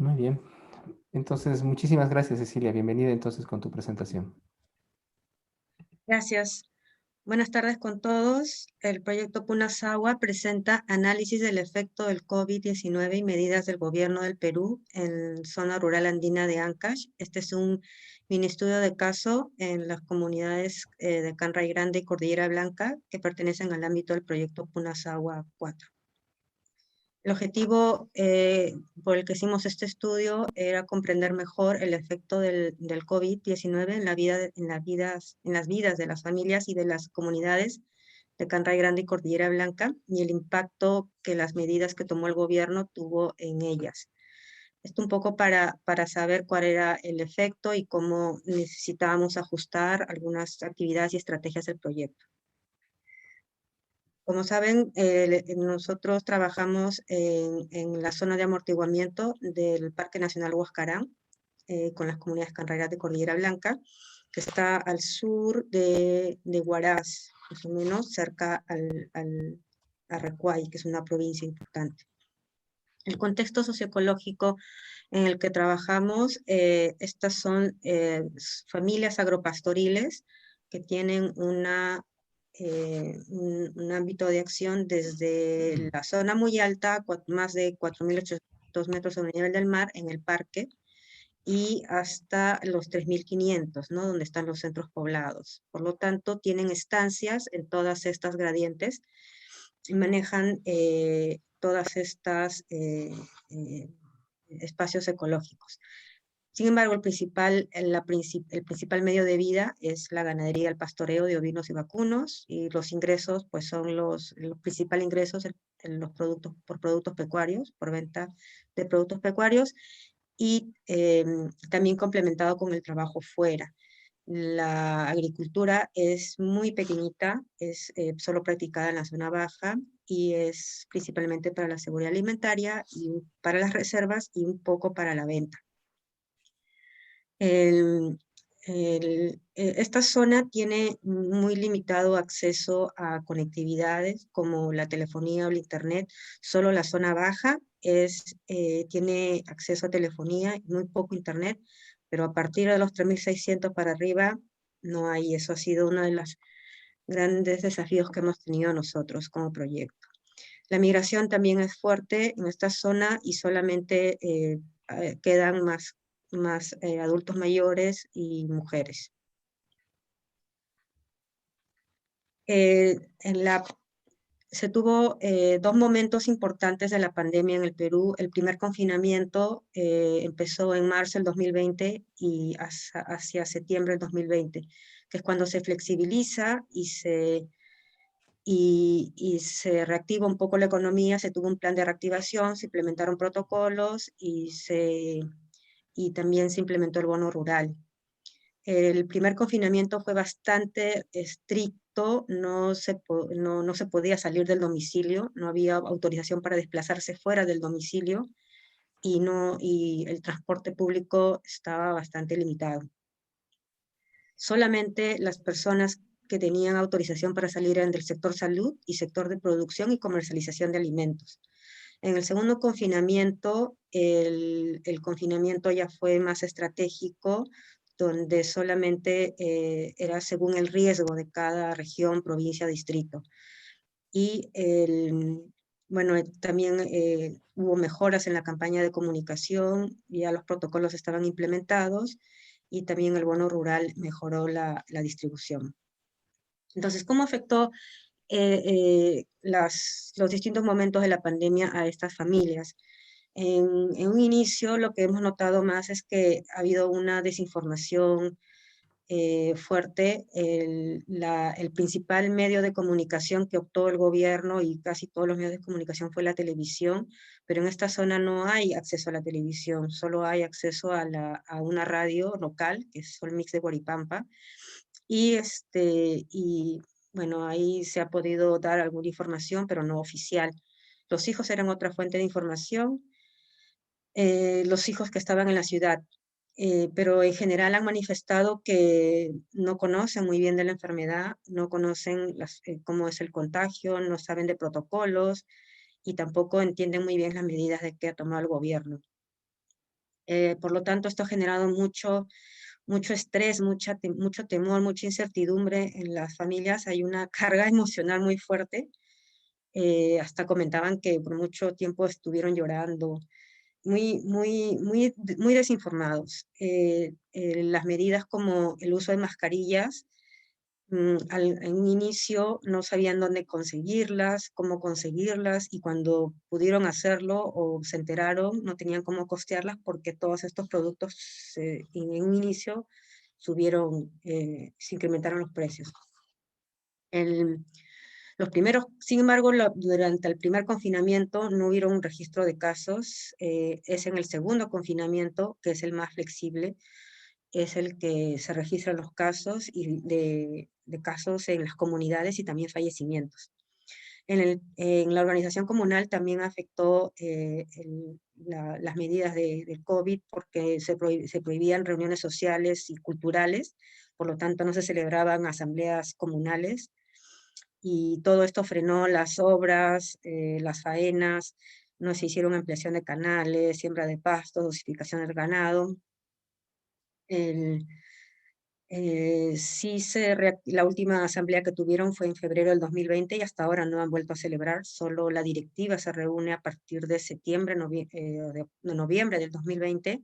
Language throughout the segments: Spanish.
Muy bien. Entonces, muchísimas gracias, Cecilia. Bienvenida entonces con tu presentación. Gracias. Buenas tardes con todos. El proyecto Punasawa presenta análisis del efecto del COVID-19 y medidas del gobierno del Perú en zona rural andina de Ancash. Este es un mini estudio de caso en las comunidades de Canray Grande y Cordillera Blanca que pertenecen al ámbito del proyecto Punasawa 4. El objetivo por el que hicimos este estudio era comprender mejor el efecto del COVID-19 en las vidas de las familias y de las comunidades de Canray Grande y Cordillera Blanca y el impacto que las medidas que tomó el gobierno tuvo en ellas. Esto un poco para saber cuál era el efecto y cómo necesitábamos ajustar algunas actividades y estrategias del proyecto. Como saben, nosotros trabajamos en la zona de amortiguamiento del Parque Nacional Huascarán, con las comunidades canreras de Cordillera Blanca, que está al sur de Huaraz, más o menos cerca a Recuay, que es una provincia importante. El contexto socioecológico en el que trabajamos, estas son familias agropastoriles que tienen un ámbito de acción desde la zona muy alta, más de 4.800 metros sobre el nivel del mar en el parque, y hasta los 3.500, ¿no? Donde están los centros poblados. Por lo tanto, tienen estancias en todas estas gradientes y manejan todas estas espacios ecológicos. Sin embargo, el principal medio de vida es la ganadería, el pastoreo de ovinos y vacunos, y los ingresos, pues son los principales ingresos en los productos, por productos pecuarios, por venta de productos pecuarios, y también complementado con el trabajo fuera. La agricultura es muy pequeñita, es solo practicada en la zona baja y es principalmente para la seguridad alimentaria y para las reservas y un poco para la venta. Esta zona tiene muy limitado acceso a conectividades como la telefonía o el internet. Solo la zona baja tiene acceso a telefonía y muy poco internet, pero a partir de los 3.600 para arriba no hay. Eso ha sido uno de los grandes desafíos que hemos tenido nosotros como proyecto. La migración también es fuerte en esta zona y solamente quedan más adultos mayores y mujeres. Se tuvo dos momentos importantes de la pandemia en el Perú. El primer confinamiento empezó en marzo del 2020 y hacia septiembre del 2020, que es cuando se flexibiliza y se reactiva un poco la economía. Se tuvo un plan de reactivación, se implementaron protocolos y también se implementó el bono rural. El primer confinamiento fue bastante estricto, no se podía salir del domicilio, no había autorización para desplazarse fuera del domicilio y el transporte público estaba bastante limitado. Solamente las personas que tenían autorización para salir eran del sector salud y sector de producción y comercialización de alimentos. En el segundo confinamiento, el confinamiento ya fue más estratégico, donde solamente era según el riesgo de cada región, provincia, distrito. Y bueno, también hubo mejoras en la campaña de comunicación, ya los protocolos estaban implementados y también el bono rural mejoró la distribución. Entonces, ¿cómo afectó los distintos momentos de la pandemia a estas familias? En un inicio lo que hemos notado más es que ha habido una desinformación fuerte. El principal medio de comunicación que optó el gobierno y casi todos los medios de comunicación fue la televisión, pero en esta zona no hay acceso a la televisión, solo hay acceso a una radio local, que es el Mix de Guaripampa, y bueno, ahí se ha podido dar alguna información, pero no oficial. Los hijos eran otra fuente de información, los hijos que estaban en la ciudad, pero en general han manifestado que no conocen muy bien de la enfermedad, no conocen cómo es el contagio, no saben de protocolos y tampoco entienden muy bien las medidas que ha tomado el gobierno. Por lo tanto, esto ha generado mucho estrés, mucho temor, mucha incertidumbre en las familias. Hay una carga emocional muy fuerte. Hasta comentaban que por mucho tiempo estuvieron llorando, muy desinformados. Las medidas como el uso de mascarillas, en un inicio no sabían dónde conseguirlas, cómo conseguirlas, y cuando pudieron hacerlo o se enteraron, no tenían cómo costearlas porque todos estos productos en un inicio se incrementaron los precios. El, los primeros, sin embargo, durante el primer confinamiento no hubieron un registro de casos. Es en el segundo confinamiento, que es el más flexible, es el que se registran los casos y de casos en las comunidades y también fallecimientos. En la organización comunal también afectó las medidas del COVID porque se prohibían reuniones sociales y culturales, por lo tanto no se celebraban asambleas comunales, y todo esto frenó las obras, las faenas, no se hicieron ampliación de canales, siembra de pastos, dosificación del ganado. El, la última asamblea que tuvieron fue en febrero del 2020 y hasta ahora no han vuelto a celebrar, solo la directiva se reúne a partir de septiembre, de noviembre del 2020,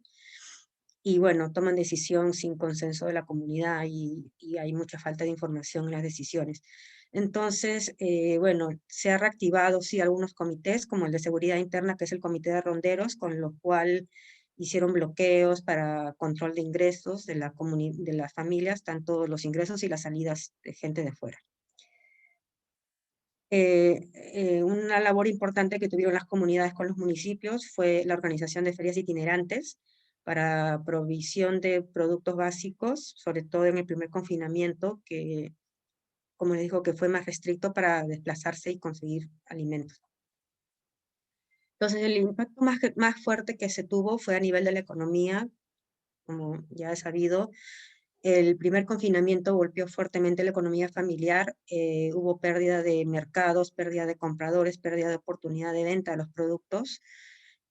y bueno, toman decisión sin consenso de la comunidad y hay mucha falta de información en las decisiones. Entonces, bueno, se ha reactivado, sí, algunos comités, como el de seguridad interna, que es el comité de ronderos, con lo cual hicieron bloqueos para control de ingresos de las familias, tanto los ingresos y las salidas de gente de fuera. Una labor importante que tuvieron las comunidades con los municipios fue la organización de ferias itinerantes para provisión de productos básicos, sobre todo en el primer confinamiento, que, como les digo, que fue más restricto para desplazarse y conseguir alimentos. Entonces, el impacto más fuerte que se tuvo fue a nivel de la economía, como ya es sabido. El primer confinamiento golpeó fuertemente la economía familiar, hubo pérdida de mercados, pérdida de compradores, pérdida de oportunidad de venta de los productos.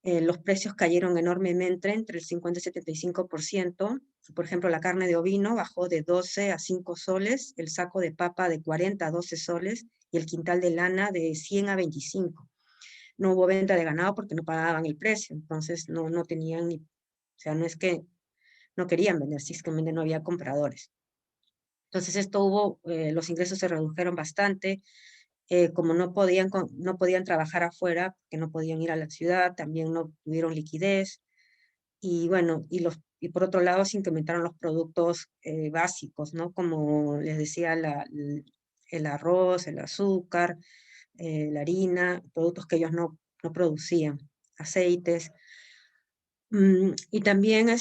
Los precios cayeron enormemente, entre el 50 y 75%. Por ejemplo, la carne de ovino bajó de 12 a 5 soles, el saco de papa de 40 a 12 soles y el quintal de lana de 100 a 25. No hubo venta de ganado porque no pagaban el precio, entonces no tenían ni, o sea, no es que no querían vender, simplemente no había compradores. Entonces los ingresos se redujeron bastante, como no podían trabajar afuera, que no podían ir a la ciudad, también no tuvieron liquidez, y bueno, y por otro lado se incrementaron los productos básicos, ¿no? Como les decía, el arroz, el azúcar, la harina, productos que ellos no producían, aceites. Y también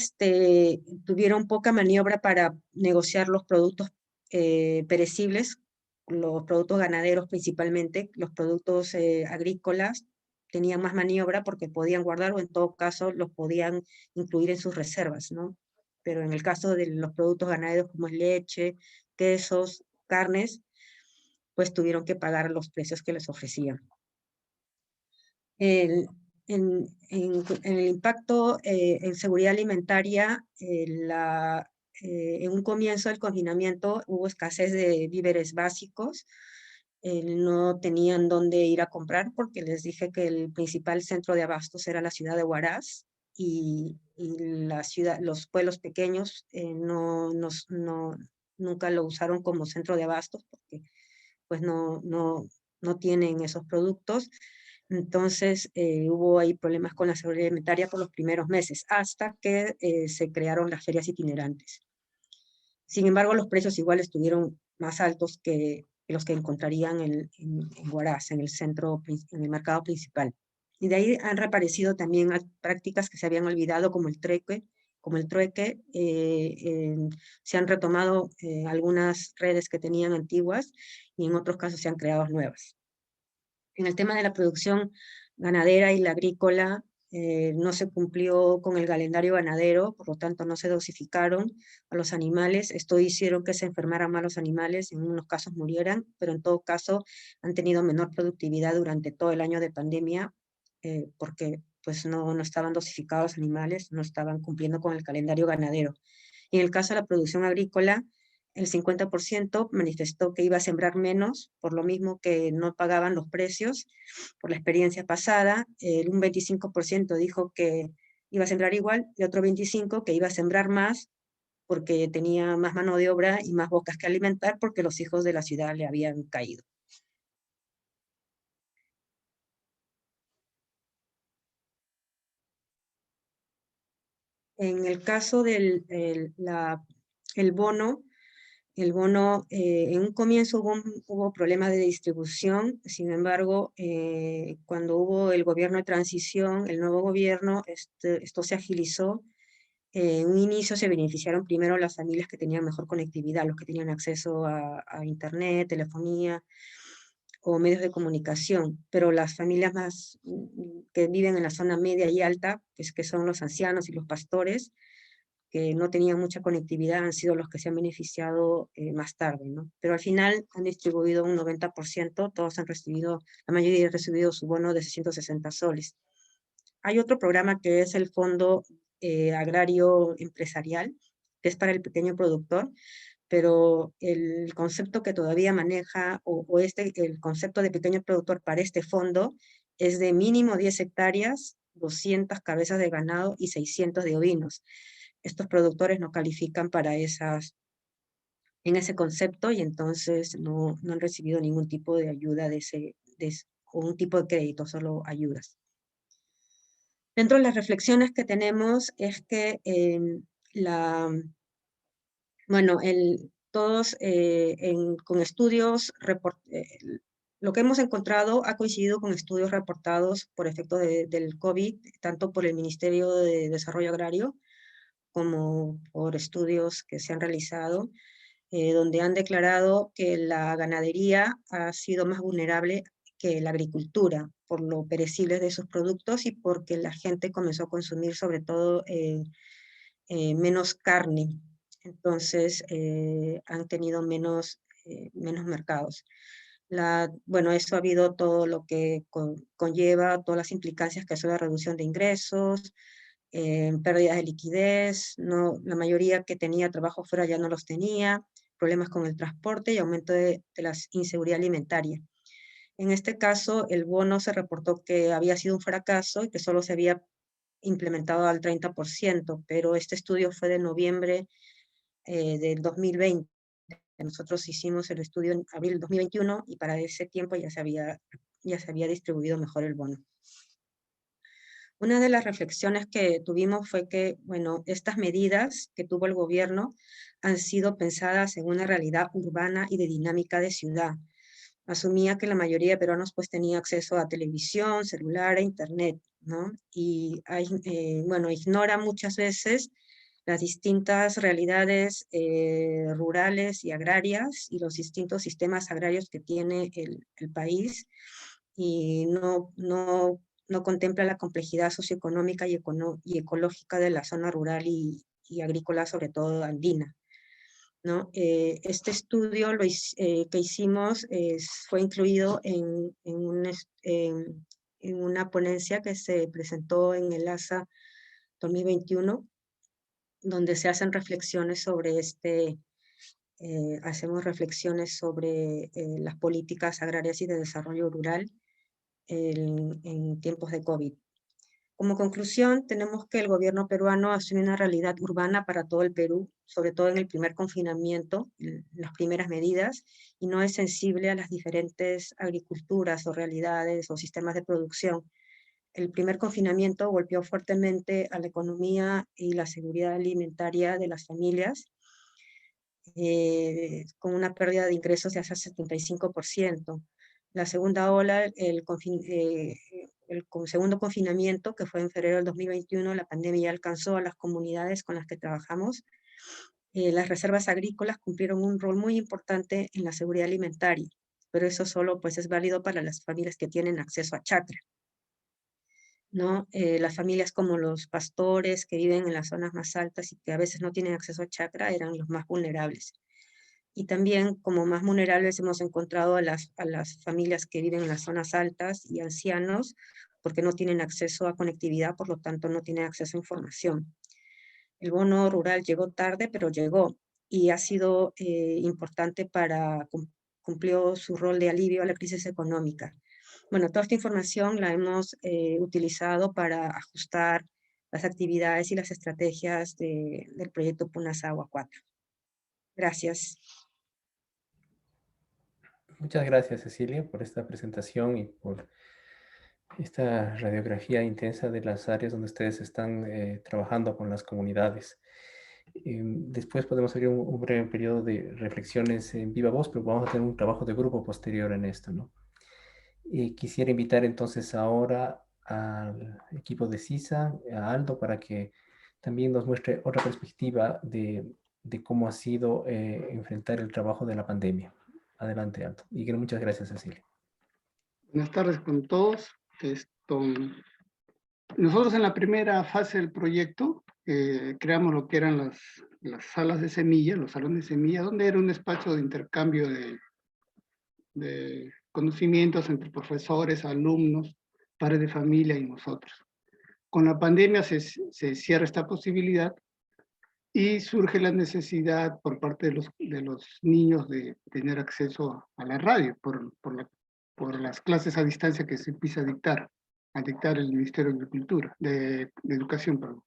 tuvieron poca maniobra para negociar los productos perecibles, los productos ganaderos principalmente, los productos agrícolas tenían más maniobra porque podían guardar o en todo caso los podían incluir en sus reservas, ¿no? Pero en el caso de los productos ganaderos como es leche, quesos, carnes, pues tuvieron que pagar los precios que les ofrecían. El, en el impacto en seguridad alimentaria, en un comienzo del confinamiento hubo escasez de víveres básicos, no tenían dónde ir a comprar porque les dije que el principal centro de abastos era la ciudad de Huaraz y los pueblos pequeños nunca lo usaron como centro de abastos porque pues no tienen esos productos. Entonces hubo ahí problemas con la seguridad alimentaria por los primeros meses, hasta que se crearon las ferias itinerantes. Sin embargo, los precios igual estuvieron más altos que los que encontrarían en Huaraz, en en el mercado principal. Y de ahí han reaparecido también prácticas que se habían olvidado, como el trueque. Se han retomado algunas redes que tenían antiguas y en otros casos se han creado nuevas. En el tema de la producción ganadera y la agrícola, no se cumplió con el calendario ganadero, por lo tanto no se dosificaron a los animales. Esto hicieron que se enfermaran más los animales, en unos casos murieran, pero en todo caso han tenido menor productividad durante todo el año de pandemia, porque pues no estaban dosificados los animales, no estaban cumpliendo con el calendario ganadero. Y en el caso de la producción agrícola, el 50% manifestó que iba a sembrar menos, por lo mismo que no pagaban los precios por la experiencia pasada. Un 25% dijo que iba a sembrar igual y otro 25% que iba a sembrar más porque tenía más mano de obra y más bocas que alimentar porque los hijos de la ciudad le habían caído. En el caso del el bono, en un comienzo hubo problemas de distribución. Sin embargo, cuando hubo el gobierno de transición, el nuevo gobierno, esto se agilizó. En un inicio se beneficiaron primero las familias que tenían mejor conectividad, los que tenían acceso a internet, telefonía o medios de comunicación, pero las familias más que viven en la zona media y alta, pues que son los ancianos y los pastores, que no tenían mucha conectividad, han sido los que se han beneficiado más tarde, ¿no? Pero al final han distribuido un 90%, todos han recibido, la mayoría ha recibido su bono de 660 soles. Hay otro programa que es el Fondo Agrario Empresarial, que es para el pequeño productor, pero el concepto que todavía maneja, el concepto de pequeño productor para este fondo es de mínimo 10 hectáreas, 200 cabezas de ganado y 600 de ovinos. Estos productores no califican para en ese concepto y entonces no han recibido ningún tipo de ayuda o un tipo de crédito, solo ayudas. Dentro de las reflexiones que tenemos es que bueno, todos con estudios, lo que hemos encontrado ha coincidido con estudios reportados por efecto del COVID, tanto por el Ministerio de Desarrollo Agrario como por estudios que se han realizado, donde han declarado que la ganadería ha sido más vulnerable que la agricultura por lo perecibles de sus productos y porque la gente comenzó a consumir sobre todo menos carne. Entonces han tenido menos mercados. Bueno, eso ha habido todo lo que conlleva, todas las implicancias que hace la reducción de ingresos, pérdidas de liquidez, la mayoría que tenía trabajo fuera ya no los tenía, problemas con el transporte y aumento de la inseguridad alimentaria. En este caso, el bono se reportó que había sido un fracaso y que solo se había implementado al 30%, pero este estudio fue de noviembre del 2020. Nosotros hicimos el estudio en abril del 2021 y para ese tiempo ya se había distribuido mejor el bono. Una de las reflexiones que tuvimos fue que, bueno, estas medidas que tuvo el gobierno han sido pensadas en una realidad urbana y de dinámica de ciudad. Asumía que la mayoría de peruanos pues tenía acceso a televisión, celular e internet, ¿no? Y bueno, ignora muchas veces las distintas realidades rurales y agrarias y los distintos sistemas agrarios que tiene el país y no contempla la complejidad socioeconómica y ecológica de la zona rural y agrícola, sobre todo andina, ¿no? Este estudio que hicimos fue incluido en una ponencia que se presentó en el ASA 2021, donde se hacen reflexiones sobre hacemos reflexiones sobre las políticas agrarias y de desarrollo rural en tiempos de COVID. Como conclusión, tenemos que el gobierno peruano asume una realidad urbana para todo el Perú, sobre todo en el primer confinamiento, en las primeras medidas, y no es sensible a las diferentes agriculturas o realidades o sistemas de producción. El primer confinamiento golpeó fuertemente a la economía y la seguridad alimentaria de las familias, con una pérdida de ingresos de hasta 75%. La segunda ola, el segundo confinamiento, que fue en febrero del 2021, la pandemia ya alcanzó a las comunidades con las que trabajamos. Las reservas agrícolas cumplieron un rol muy importante en la seguridad alimentaria, pero eso solo pues, es válido para las familias que tienen acceso a chacra, ¿no? Las familias como los pastores que viven en las zonas más altas y que a veces no tienen acceso a chacra eran los más vulnerables. Y también como más vulnerables hemos encontrado a las familias que viven en las zonas altas y ancianos, porque no tienen acceso a conectividad, por lo tanto no tienen acceso a información. El bono rural llegó tarde, pero llegó y ha sido importante para cumplió su rol de alivio a la crisis económica. Bueno, toda esta información la hemos utilizado para ajustar las actividades y las estrategias del proyecto Punasawa 4. Gracias. Muchas gracias, Cecilia, por esta presentación y por esta radiografía intensa de las áreas donde ustedes están trabajando con las comunidades. Después podemos hacer un breve periodo de reflexiones en viva voz, pero vamos a tener un trabajo de grupo posterior en esto, ¿no? Quisiera invitar entonces ahora al equipo de CISA, a Aldo, para que también nos muestre otra perspectiva de cómo ha sido enfrentar el trabajo de la pandemia. Adelante, Aldo. Y muchas gracias, Cecilia. Buenas tardes con todos. Nosotros en la primera fase del proyecto creamos lo que eran las salas de semilla, los salones de semilla, donde era un espacio de intercambio de conocimientos entre profesores, alumnos, padres de familia y nosotros. Con la pandemia se cierra esta posibilidad y surge la necesidad por parte de los niños de tener acceso a la radio por las clases a distancia que se empieza a dictar el Ministerio de Agricultura, de Educación, perdón.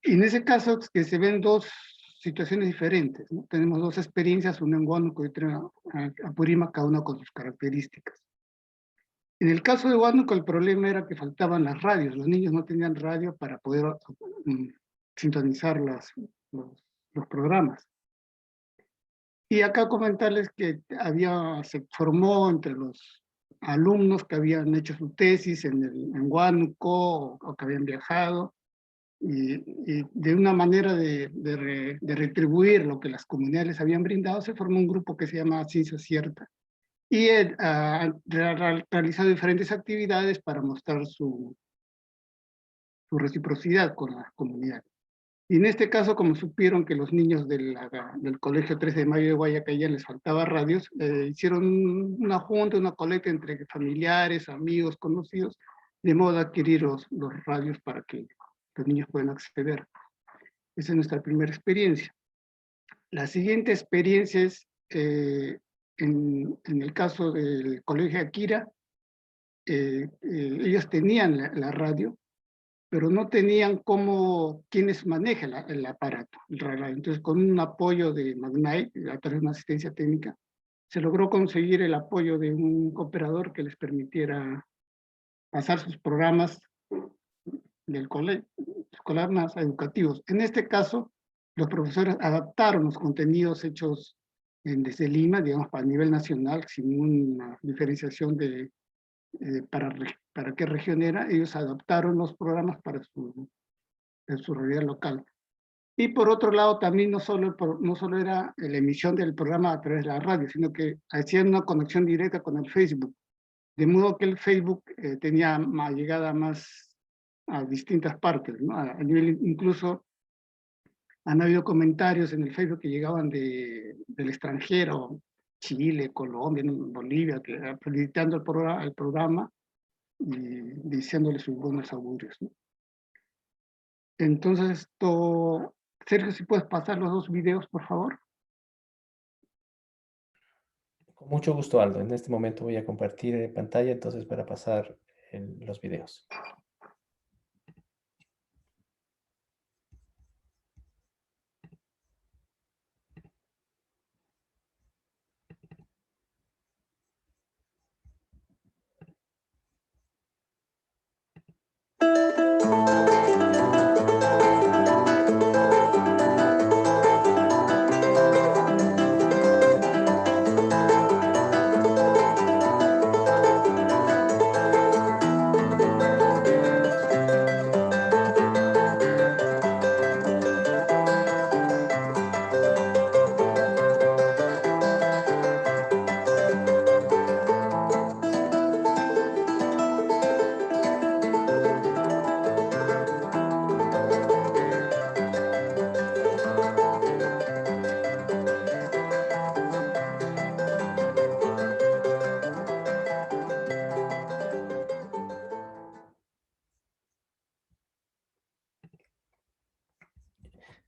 Y en ese caso que se ven dos situaciones diferentes, ¿no? Tenemos dos experiencias, una en Huánuco y otra en Apurímac, cada una con sus características. En el caso de Huánuco el problema era que faltaban las radios, los niños no tenían radio para poder sintonizar los programas. Y acá comentarles que se formó entre los alumnos que habían hecho su tesis en Huánuco o que habían viajado, y de una manera de retribuir lo que las comunidades les habían brindado, se formó un grupo que se llama Ciencia Cierta, y ha realizado diferentes actividades para mostrar su reciprocidad con la comunidad. Y en este caso, como supieron que los niños del Colegio 13 de Mayo de Guayaquil les faltaba radios, hicieron una junta, una colecta entre familiares, amigos, conocidos, de modo de adquirir los radios para que los niños puedan acceder. Esa es nuestra primera experiencia. La siguiente experiencia es, en el caso del Colegio Akira, ellos tenían la radio, pero no tenían quienes manejan el aparato, el radio. Entonces, con un apoyo de Magnite, a través de una asistencia técnica, se logró conseguir el apoyo de un cooperador que les permitiera pasar sus programas del colegio, programas educativos. En este caso, los profesores adaptaron los contenidos hechos desde Lima, digamos, a nivel nacional, sin una diferenciación para qué región era. Ellos adaptaron los programas para su realidad local. Y por otro lado, también no solo era la emisión del programa a través de la radio, sino que hacían una conexión directa con el Facebook. De modo que el Facebook tenía llegada más a distintas partes, ¿no? A nivel, incluso han habido comentarios en el Facebook que llegaban del extranjero, Chile, Colombia, Bolivia, felicitando el programa y diciéndole sus buenos augurios, ¿no? Entonces, Sergio, si puedes pasar los dos videos, por favor. Con mucho gusto, Aldo. En este momento voy a compartir pantalla, entonces, para pasar los videos.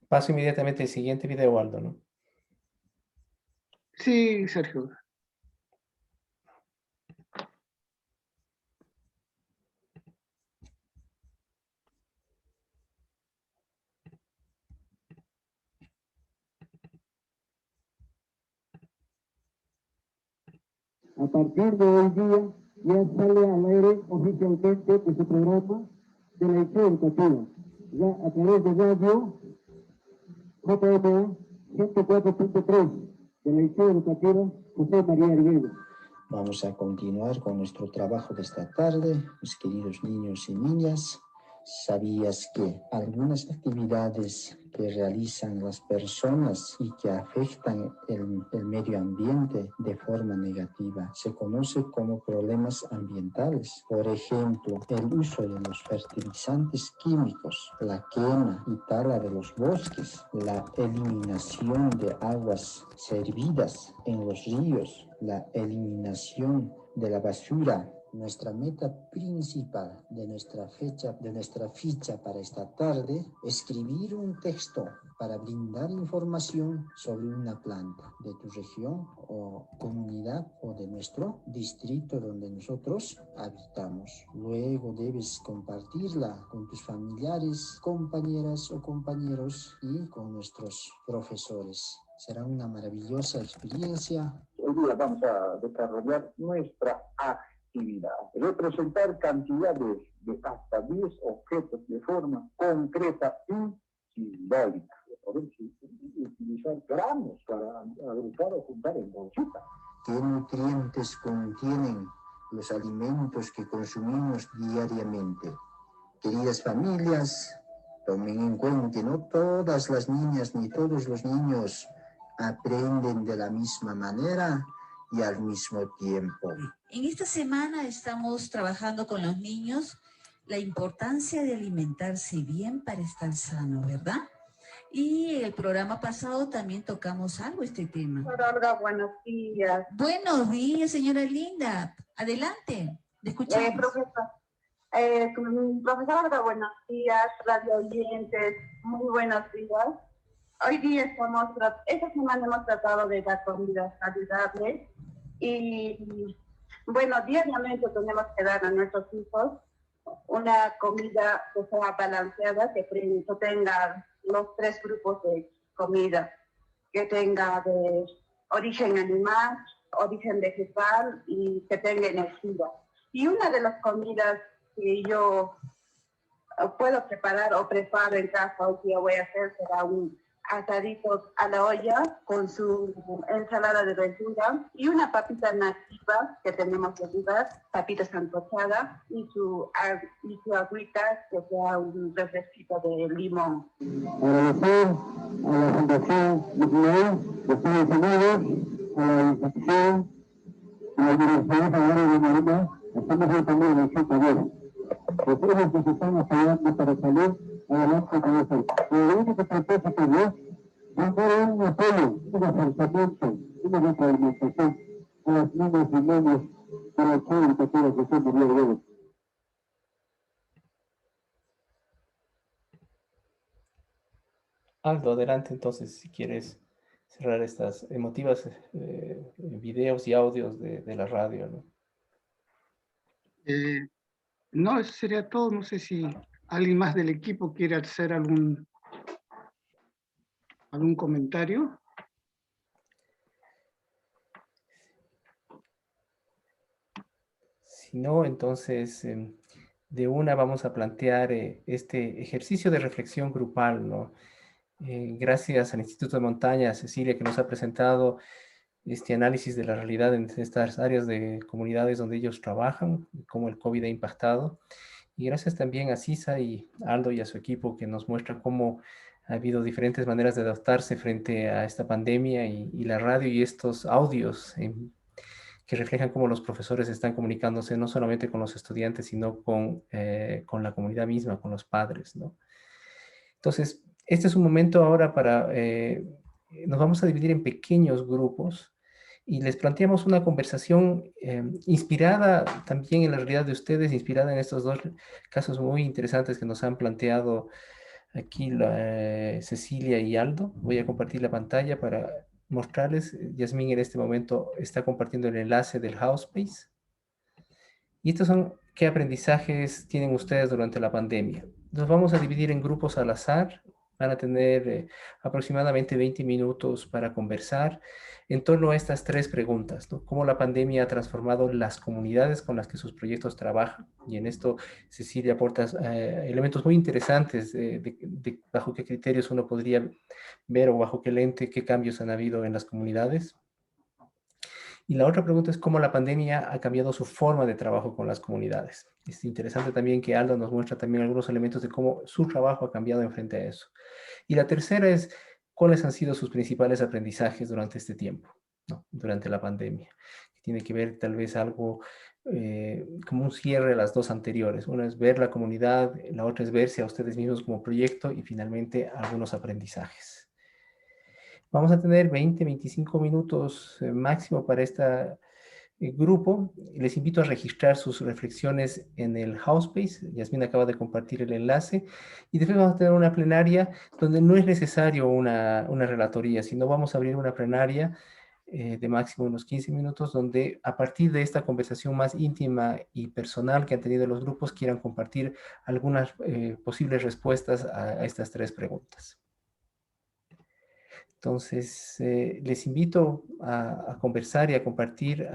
Paso inmediatamente al siguiente video, Aldo, ¿no? Sí, Sergio. A partir de hoy día ya sale al aire oficialmente este programa de la lectura educativa, ya a través de radio JMA 104.3 de la lectura educativa José María Arguedo. Vamos a continuar con nuestro trabajo de esta tarde, mis queridos niños y niñas. ¿Sabías que algunas actividades que realizan las personas y que afectan el medio ambiente de forma negativa se conoce como problemas ambientales? Por ejemplo, el uso de los fertilizantes químicos, la quema y tala de los bosques, la eliminación de aguas servidas en los ríos, la eliminación de la basura. Nuestra meta principal de nuestra ficha para esta tarde, escribir un texto para brindar información sobre una planta de tu región o comunidad o de nuestro distrito donde nosotros habitamos. Luego debes compartirla con tus familiares, compañeras o compañeros y con nuestros profesores. Será una maravillosa experiencia. Hoy día vamos a desarrollar nuestra actividad, representar cantidades de hasta 10 objetos de forma concreta y simbólica. Podemos utilizar gramos para agrupar o juntar en bolsita. ¿Qué nutrientes contienen los alimentos que consumimos diariamente? Queridas familias, tomen en cuenta que no todas las niñas ni todos los niños aprenden de la misma manera y al mismo tiempo. En esta semana estamos trabajando con los niños la importancia de alimentarse bien para estar sano, ¿verdad? Y el programa pasado también tocamos algo este tema. Olga, buenos días. Buenos días, señora Linda. Adelante, le escuchamos. Profesor Olga, buenos días, radio oyentes, muy buenos días. Hoy día esta semana hemos tratado de dar comidas saludables y, bueno, diariamente tenemos que dar a nuestros hijos una comida que sea balanceada, que tenga los 3 grupos de comida, que tenga de origen animal, origen vegetal y que tenga energía. Y una de las comidas que yo puedo preparar o preparo en casa, hoy día voy a hacer, será un asaditos a la olla con su ensalada de verdura y una papita nativa que tenemos que llevar, papita sancochada y su agüita que sea un refresquito de limón. Agradecer a la Fundación Israel de Estados Unidos, a la institución, a la Universidad Federal de Marina, estamos también en el sector. Los hijos que se están apoyando para salir adelante con eso. Lo único que propósito es brindar un apoyo, un acercamiento, una retroalimentación a las niñas y niños de la escuela educativa que son de día de hoy. Aldo, adelante entonces, si quieres cerrar estas emotivas videos y audios de la radio, ¿no? No, eso sería todo. No sé si alguien más del equipo quiere hacer algún comentario. Si no, entonces de una vamos a plantear este ejercicio de reflexión grupal, ¿no? Gracias al Instituto de Montaña, Cecilia, que nos ha presentado este análisis de la realidad en estas áreas de comunidades donde ellos trabajan, cómo el COVID ha impactado. Y gracias también a Cisa y Aldo y a su equipo que nos muestra cómo ha habido diferentes maneras de adaptarse frente a esta pandemia y la radio y estos audios que reflejan cómo los profesores están comunicándose no solamente con los estudiantes, sino con la comunidad misma, con los padres, ¿no? Entonces, este es un momento ahora para, nos vamos a dividir en pequeños grupos y les planteamos una conversación inspirada también en la realidad de ustedes, inspirada en estos 2 casos muy interesantes que nos han planteado aquí Cecilia y Aldo. Voy a compartir la pantalla para mostrarles. Yasmín en este momento está compartiendo el enlace del Housespace. Y estos son qué aprendizajes tienen ustedes durante la pandemia. Nos vamos a dividir en grupos al azar. Van a tener aproximadamente 20 minutos para conversar en torno a estas tres preguntas, ¿no? Cómo la pandemia ha transformado las comunidades con las que sus proyectos trabajan. Y en esto Cecilia aporta elementos muy interesantes de bajo qué criterios uno podría ver o bajo qué lente, qué cambios han habido en las comunidades. Y la otra pregunta es cómo la pandemia ha cambiado su forma de trabajo con las comunidades. Es interesante también que Aldo nos muestra también algunos elementos de cómo su trabajo ha cambiado en frente a eso. Y la tercera es cuáles han sido sus principales aprendizajes durante este tiempo, ¿no? Durante la pandemia. Tiene que ver tal vez algo como un cierre a las dos anteriores. Una es ver la comunidad, la otra es verse a ustedes mismos como proyecto y finalmente algunos aprendizajes. Vamos a tener 20, 25 minutos máximo para este grupo. Les invito a registrar sus reflexiones en el Housespace. Yasmín acaba de compartir el enlace. Y después vamos a tener una plenaria donde no es necesario una relatoría, sino vamos a abrir una plenaria de máximo unos 15 minutos, donde a partir de esta conversación más íntima y personal que han tenido los grupos, quieran compartir algunas posibles respuestas a estas tres preguntas. Entonces, les invito a conversar y a compartir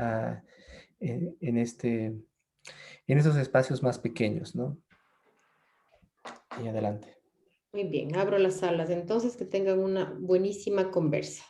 en estos espacios más pequeños, ¿no? Y adelante. Muy bien, abro las salas. Entonces, que tengan una buenísima conversa.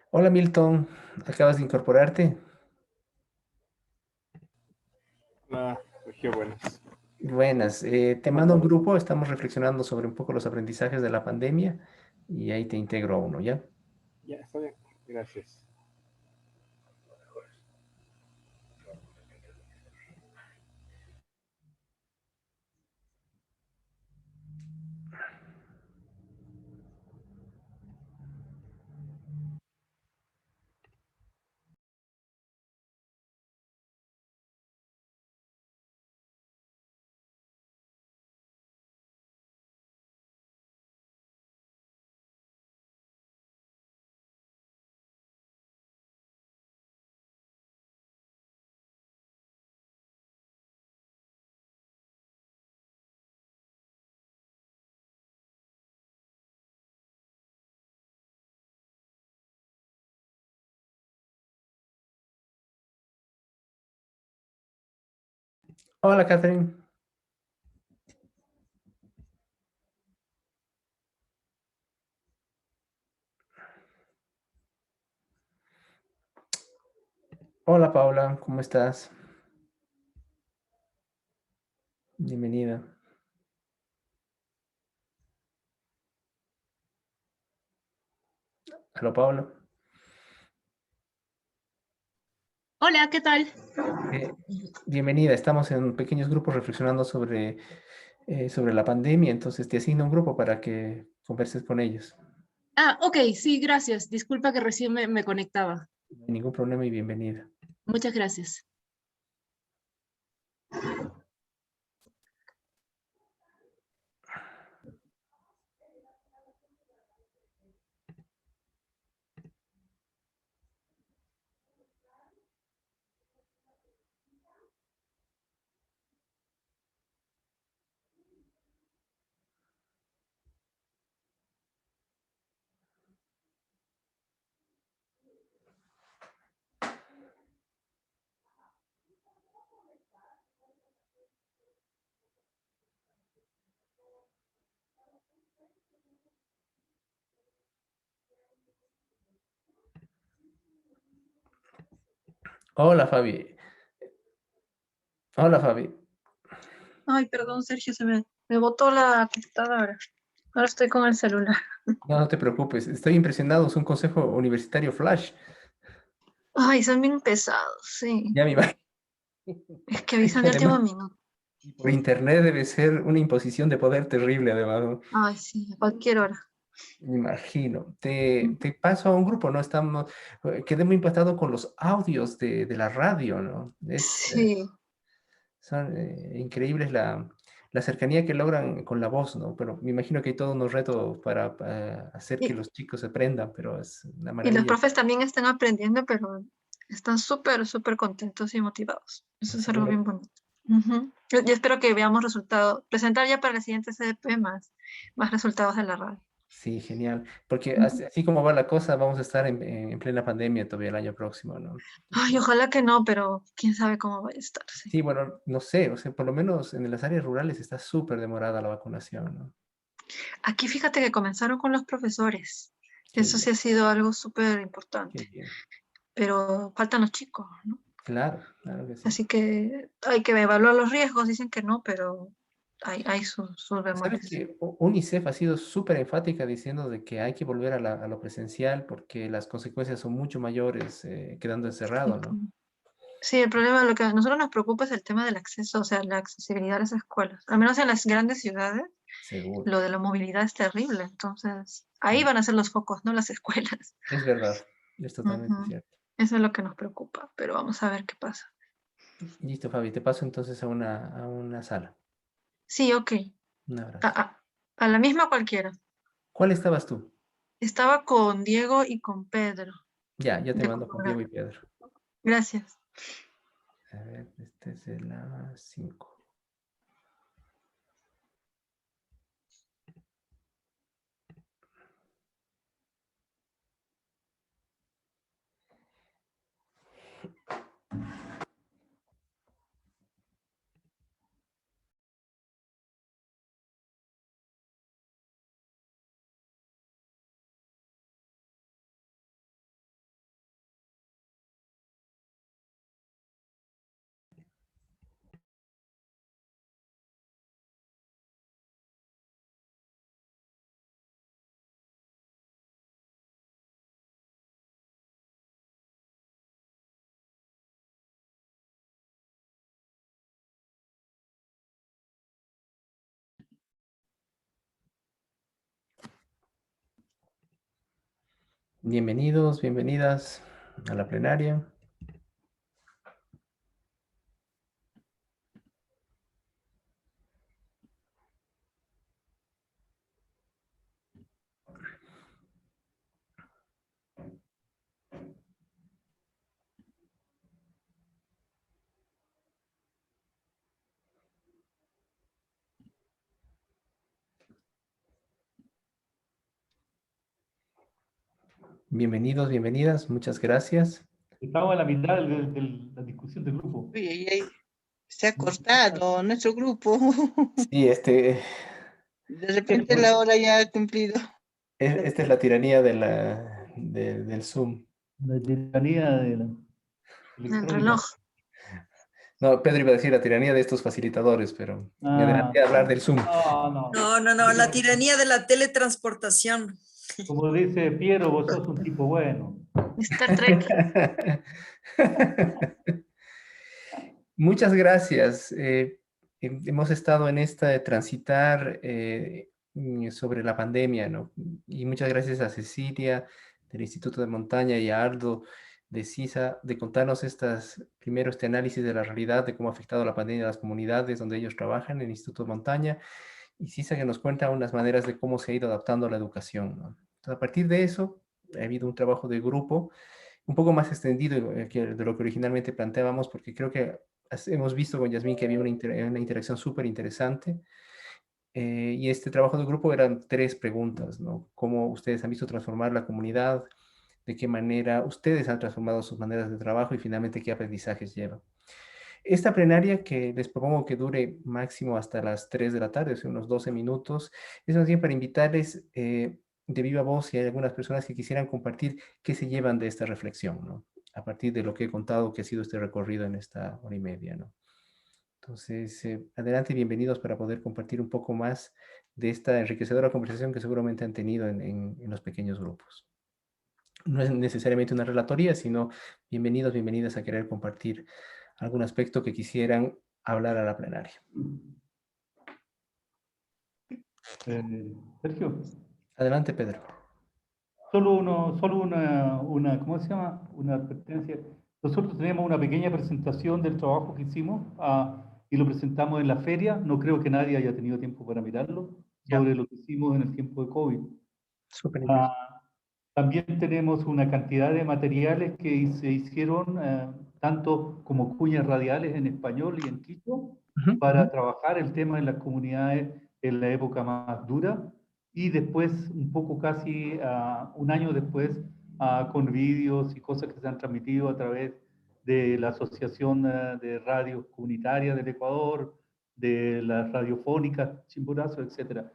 Hola Milton, ¿acabas de incorporarte? Hola, Sergio, buenas. Buenas, te mando un grupo, estamos reflexionando sobre un poco los aprendizajes de la pandemia y ahí te integro a uno, ¿ya? Ya, está bien, gracias. Hola Catherine. Hola Paula, ¿cómo estás? Bienvenida. Hola Paula. Hola, ¿qué tal? Bienvenida, estamos en pequeños grupos reflexionando sobre la pandemia, entonces te asigno un grupo para que converses con ellos. Ah, ok, sí, gracias. Disculpa que recién me conectaba. No hay ningún problema y bienvenida. Muchas gracias. Hola, Fabi. Hola, Fabi. Ay, perdón, Sergio, me botó la computadora. Ahora estoy con el celular. No, no te preocupes. Estoy impresionado. Es un consejo universitario flash. Ay, son bien pesados, sí. Ya me imagino. Es que avisan de último Además, minuto. por internet debe ser una imposición de poder terrible, además, ¿no? Ay, sí, a cualquier hora. Me imagino. Te paso a un grupo, ¿no? Quedé muy impactado con los audios de la radio, ¿no? Sí. Son increíbles la cercanía que logran con la voz, ¿no? Pero me imagino que hay todos unos retos para hacer que Y, los chicos aprendan, pero es una y los maravilla. profes también están aprendiendo, pero están súper, súper contentos y motivados. Eso es algo Seguro. bien bonito. Ujú. Yo espero que veamos resultados, presentar ya para la siguiente CDP más resultados de la radio. Sí, genial. Porque Ujú. así como va la cosa, vamos a estar en plena pandemia todavía el año próximo, ¿no? Ay, ojalá que no, pero quién sabe cómo va a estar, sí. Sí, bueno, no sé, o sea, por lo menos en las áreas rurales está súper demorada la vacunación, ¿no? Aquí fíjate que comenzaron con los profesores. Qué Eso bien, sí ha sido algo súper qué importante, bien. pero faltan los chicos, ¿no? Claro, claro que sí. Así que hay que evaluar los riesgos, dicen que no, pero hay sus Sabes bemoles. que UNICEF ha sido súper enfática diciendo de que hay que volver a lo presencial porque las consecuencias son mucho mayores quedando encerrado, ¿no? Sí, el problema, lo que a nosotros nos preocupa es el tema del acceso, o sea, la accesibilidad a las escuelas. Al menos en las grandes ciudades, Seguro. lo de la movilidad es terrible. Entonces, ahí van a ser los focos, no las escuelas. Es verdad, es totalmente Ujú. cierto. Eso es lo que nos preocupa, pero vamos a ver qué pasa. Listo, Fabi, te paso entonces a una sala. Sí, ok. Un A, abrazo. a la misma cualquiera. ¿Cuál estabas tú? Estaba con Diego y con Pedro. Ya te De mando con Diego Colorado. y Pedro. Gracias. A ver, este es de la 5. Bienvenidos, bienvenidas a la plenaria. Bienvenidos, bienvenidas, muchas gracias. Estamos en la mitad de la discusión del grupo. Se ha cortado nuestro grupo. Sí, De repente la hora ya ha cumplido. esta es la tiranía del Zoom. La tiranía de la El electrónica. reloj. No, Pedro iba a decir la tiranía de estos facilitadores, pero me Ah, adelanté a hablar del Zoom. No, la tiranía de la teletransportación. como dice Piero, vos sos un tipo bueno. Star Trek. Muchas gracias. Hemos estado en esta de transitar sobre la pandemia, ¿no? Y muchas gracias a Cecilia del Instituto de Montaña y a Aldo de CISA de contarnos primero este análisis de la realidad de cómo ha afectado la pandemia a las comunidades donde ellos trabajan, en el Instituto de Montaña, y CISA que nos cuenta unas maneras de cómo se ha ido adaptando a la educación, ¿no? Entonces, a partir de eso, ha habido un trabajo de grupo un poco más extendido de lo que originalmente planteábamos, porque creo que hemos visto con Yasmín que había una interacción súper interesante. Y este trabajo de grupo eran 3 preguntas, ¿no? ¿Cómo ustedes han visto transformar la comunidad? ¿De qué manera ustedes han transformado sus maneras de trabajo? Y finalmente, ¿qué aprendizajes llevan? Esta plenaria, que les propongo que dure máximo hasta las 3 de la tarde, o sea, unos 12 minutos, es más bien para invitarles de viva voz si hay algunas personas que quisieran compartir qué se llevan de esta reflexión, ¿no? a partir de lo que he contado que ha sido este recorrido en esta hora y media, ¿no? Entonces, adelante, bienvenidos para poder compartir un poco más de esta enriquecedora conversación que seguramente han tenido en los pequeños grupos. No es necesariamente una relatoría, sino bienvenidos, bienvenidas a querer compartir algún aspecto que quisieran hablar a la plenaria. Sergio. Adelante, Pedro. Solo una, ¿cómo se llama? Una advertencia. Nosotros tenemos una pequeña presentación del trabajo que hicimos y lo presentamos en la feria. No creo que nadie haya tenido tiempo para mirarlo, sobre lo que hicimos en el tiempo de COVID. Súper interesante. También tenemos una cantidad de materiales que se hicieron, tanto como cuñas radiales en español y en quichua, para trabajar el tema en las comunidades en la época más dura. Y después, un poco casi un año después, con vídeos y cosas que se han transmitido a través de la Asociación de Radios Comunitarias del Ecuador, de las radiofónicas, Chimborazo, etc.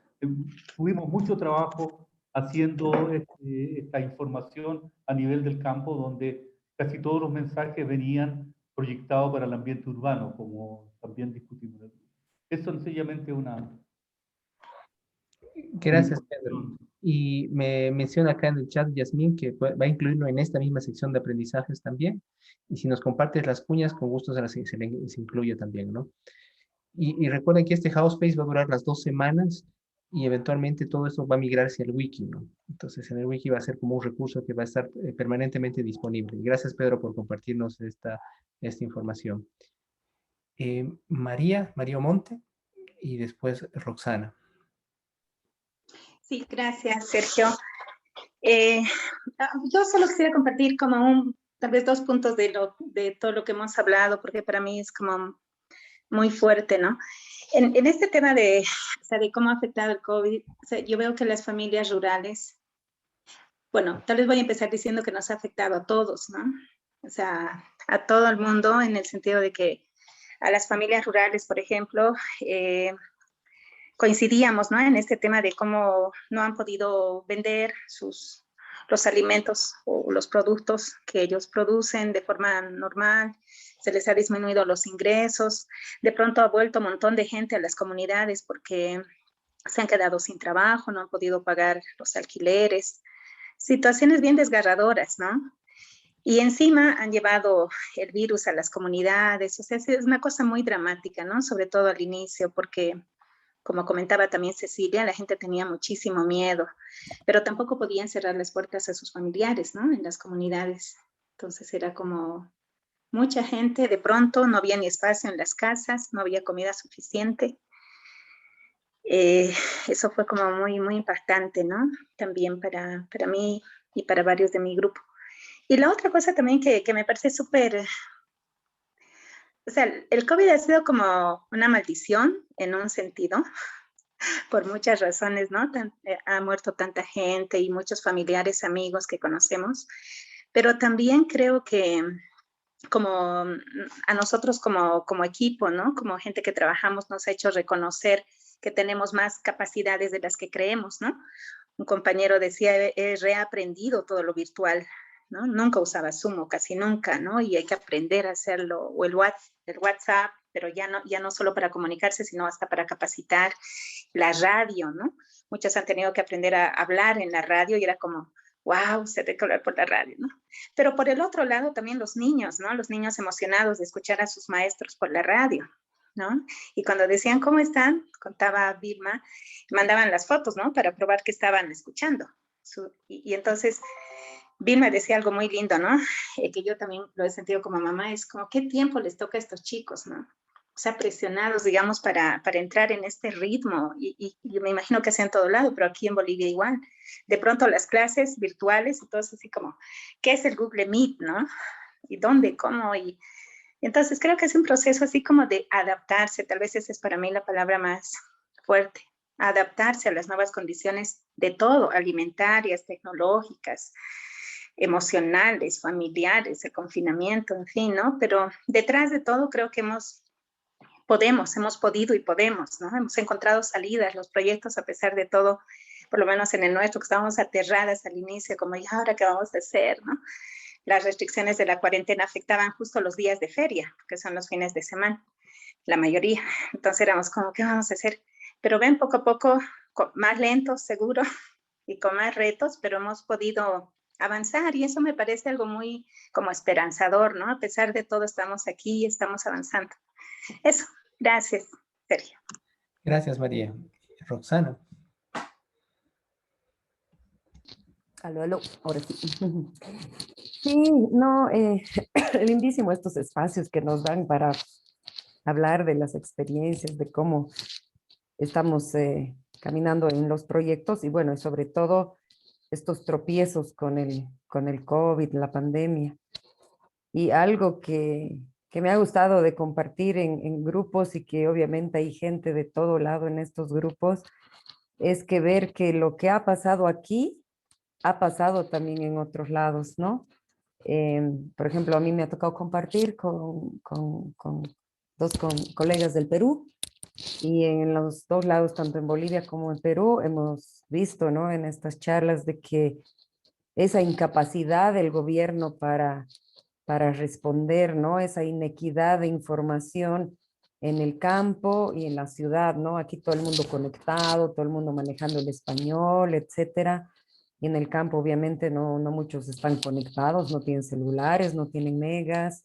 Tuvimos mucho trabajo haciendo esta información a nivel del campo, donde casi todos los mensajes venían proyectados para el ambiente urbano, como también discutimos. Es sencillamente una... Gracias, Pedro. Y me menciona acá en el chat Yasmín que va a incluirlo en esta misma sección de aprendizajes también. Y si nos compartes las cuñas, con gusto se incluye también, ¿no? Y recuerden que este House Space va a durar las 2 semanas y eventualmente todo esto va a migrar hacia el wiki, ¿no? Entonces en el wiki va a ser como un recurso que va a estar permanentemente disponible. Gracias, Pedro, por compartirnos esta información. María Monte y después Roxana. Sí, gracias, Sergio. Yo solo quisiera compartir como tal vez 2 puntos de todo lo que hemos hablado, porque para mí es como muy fuerte, ¿no? En este tema de cómo ha afectado el COVID, yo veo que las familias rurales, bueno, tal vez voy a empezar diciendo que nos ha afectado a todos, ¿no? O sea, a todo el mundo, en el sentido de que a las familias rurales, por ejemplo, coincidíamos, ¿no? En este tema de cómo no han podido vender los alimentos o los productos que ellos producen de forma normal, se les ha disminuido los ingresos, de pronto ha vuelto un montón de gente a las comunidades porque se han quedado sin trabajo, no han podido pagar los alquileres, situaciones bien desgarradoras, ¿no? Y encima han llevado el virus a las comunidades, o sea, es una cosa muy dramática, ¿no? Sobre todo al inicio, porque como comentaba también Cecilia, la gente tenía muchísimo miedo, pero tampoco podían cerrar las puertas a sus familiares, ¿no? En las comunidades. Entonces era como mucha gente, de pronto no había ni espacio en las casas, no había comida suficiente. Eso fue como muy, muy impactante, ¿no? También para mí y para varios de mi grupo. Y la otra cosa también que me parece súper... O sea, el COVID ha sido como una maldición en un sentido, por muchas razones, ¿no? Ha muerto tanta gente y muchos familiares, amigos que conocemos, pero también creo que como a nosotros como equipo, ¿no? Como gente que trabajamos nos ha hecho reconocer que tenemos más capacidades de las que creemos, ¿no? Un compañero decía, he reaprendido todo lo virtual, ¿no? Nunca usaba Zoom o casi nunca, ¿no? Y hay que aprender a hacerlo, o el WhatsApp, pero ya no solo para comunicarse, sino hasta para capacitar. La radio, ¿no? Muchos han tenido que aprender a hablar en la radio y era como, wow, se tiene que hablar por la radio, ¿no? Pero por el otro lado también los niños, ¿no? Los niños emocionados de escuchar a sus maestros por la radio, ¿no? Y cuando decían, ¿cómo están? Contaba Vilma, mandaban las fotos, ¿no? Para probar que estaban escuchando. Y entonces Vilma decía algo muy lindo, ¿no? Que yo también lo he sentido como mamá, es como, ¿qué tiempo les toca a estos chicos, ¿no? O sea, presionados, digamos, para entrar en este ritmo. Y me imagino que sea en todo lado, pero aquí en Bolivia igual. De pronto las clases virtuales y todo eso así como, ¿qué es el Google Meet, no? ¿Y dónde? ¿Cómo? Y entonces creo que es un proceso así como de adaptarse. Tal vez esa es para mí la palabra más fuerte. Adaptarse a las nuevas condiciones de todo, alimentarias, tecnológicas, emocionales, familiares, el confinamiento, en fin, ¿no? Pero detrás de todo creo que hemos podido y podemos, ¿no? Hemos encontrado salidas, los proyectos a pesar de todo, por lo menos en el nuestro, que estábamos aterradas al inicio, como, ¿y ahora qué vamos a hacer, no? las restricciones de la cuarentena afectaban justo los días de feria, que son los fines de semana, la mayoría. Entonces éramos como, ¿qué vamos a hacer? Pero ven, poco a poco, más lentos, seguro, y con más retos, pero hemos podido avanzar y eso me parece algo muy como esperanzador, ¿no? A pesar de todo, estamos aquí y estamos avanzando. Eso, gracias, Sergio. Gracias, María. Roxana. Aló, ahora sí. Sí, no, lindísimo estos espacios que nos dan para hablar de las experiencias, de cómo estamos caminando en los proyectos y bueno, sobre todo estos tropiezos con el COVID, la pandemia. Y algo que me ha gustado de compartir en grupos y que obviamente hay gente de todo lado en estos grupos, es que ver que lo que ha pasado aquí ha pasado también en otros lados, ¿no? Por ejemplo, a mí me ha tocado compartir con dos colegas del Perú y en los dos lados, tanto en Bolivia como en Perú, hemos visto, ¿no? En estas charlas de que esa incapacidad del gobierno para responder, ¿no? Esa inequidad de información en el campo y en la ciudad, ¿no? Aquí todo el mundo conectado, todo el mundo manejando el español, etcétera. Y en el campo, obviamente, no muchos están conectados, no tienen celulares, no tienen megas,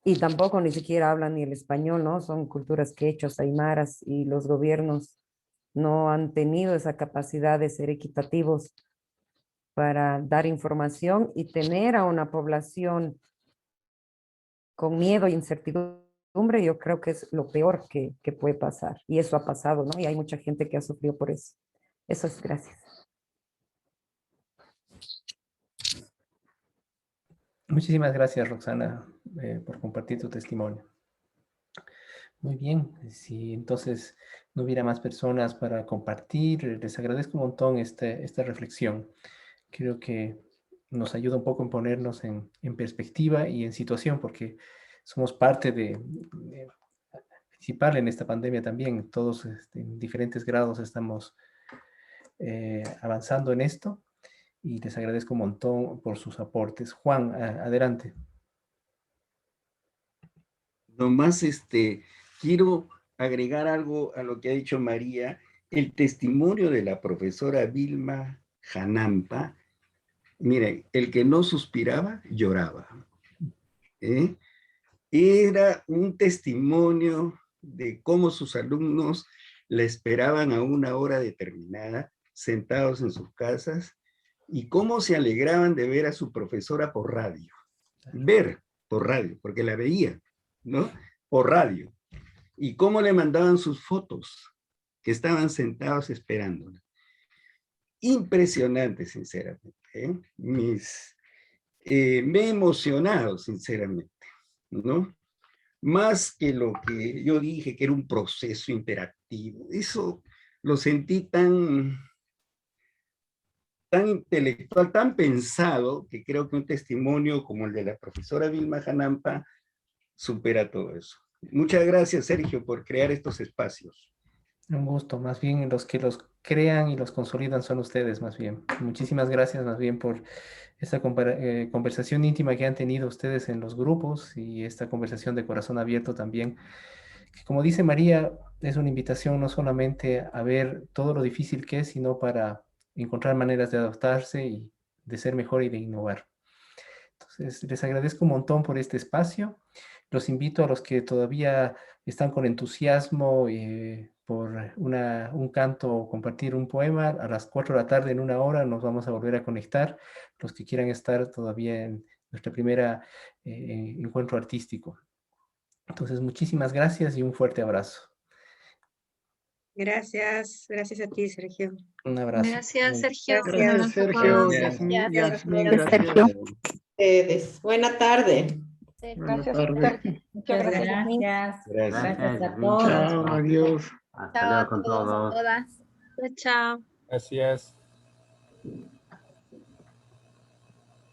y tampoco ni siquiera hablan ni el español, ¿no? Son culturas quechuas, aymaras, y los gobiernos no han tenido esa capacidad de ser equitativos para dar información y tener a una población con miedo e incertidumbre. Yo creo que es lo peor que puede pasar. Y eso ha pasado, ¿no? Y hay mucha gente que ha sufrido por eso. Eso es, gracias. Muchísimas gracias, Roxana, por compartir tu testimonio. Muy bien, si entonces no hubiera más personas para compartir, les agradezco un montón esta reflexión. Creo que nos ayuda un poco en ponernos en perspectiva y en situación, porque somos parte principal en esta pandemia también. Todos en diferentes grados estamos avanzando en esto y les agradezco un montón por sus aportes. Juan, adelante. Nomás quiero agregar algo a lo que ha dicho María. El testimonio de la profesora Vilma Janampa, miren, el que no suspiraba, lloraba. Era un testimonio de cómo sus alumnos la esperaban a una hora determinada, sentados en sus casas, y cómo se alegraban de ver a su profesora por radio. Ver por radio, porque la veían, ¿no? Por radio. Y cómo le mandaban sus fotos, que estaban sentados esperándola. Impresionante, sinceramente. Me he emocionado, sinceramente, ¿no? Más que lo que yo dije, que era un proceso interactivo. Eso lo sentí tan intelectual, tan pensado, que creo que un testimonio como el de la profesora Vilma Janampa supera todo eso. Muchas gracias, Sergio, por crear estos espacios. Un gusto. Más bien los que los crean y los consolidan son ustedes, más bien. Muchísimas gracias, más bien, por esta conversación íntima que han tenido ustedes en los grupos y esta conversación de corazón abierto también. Que, como dice María, es una invitación no solamente a ver todo lo difícil que es, sino para encontrar maneras de adaptarse y de ser mejor y de innovar. Entonces, les agradezco un montón por este espacio. Los invito a los que todavía están con entusiasmo por un canto o compartir un poema. A las 4 de la tarde, en una hora, nos vamos a volver a conectar. Los que quieran estar todavía en nuestra primera encuentro artístico. Entonces, muchísimas gracias y un fuerte abrazo. Gracias a ti, Sergio. Un abrazo. Gracias, Sergio. Gracias, Sergio. Yasmín, Ustedes. Buena tarde. Buenas tardes. Muchas gracias. Gracias A todos. Chao, adiós. Hasta luego con todos. Chao. Gracias.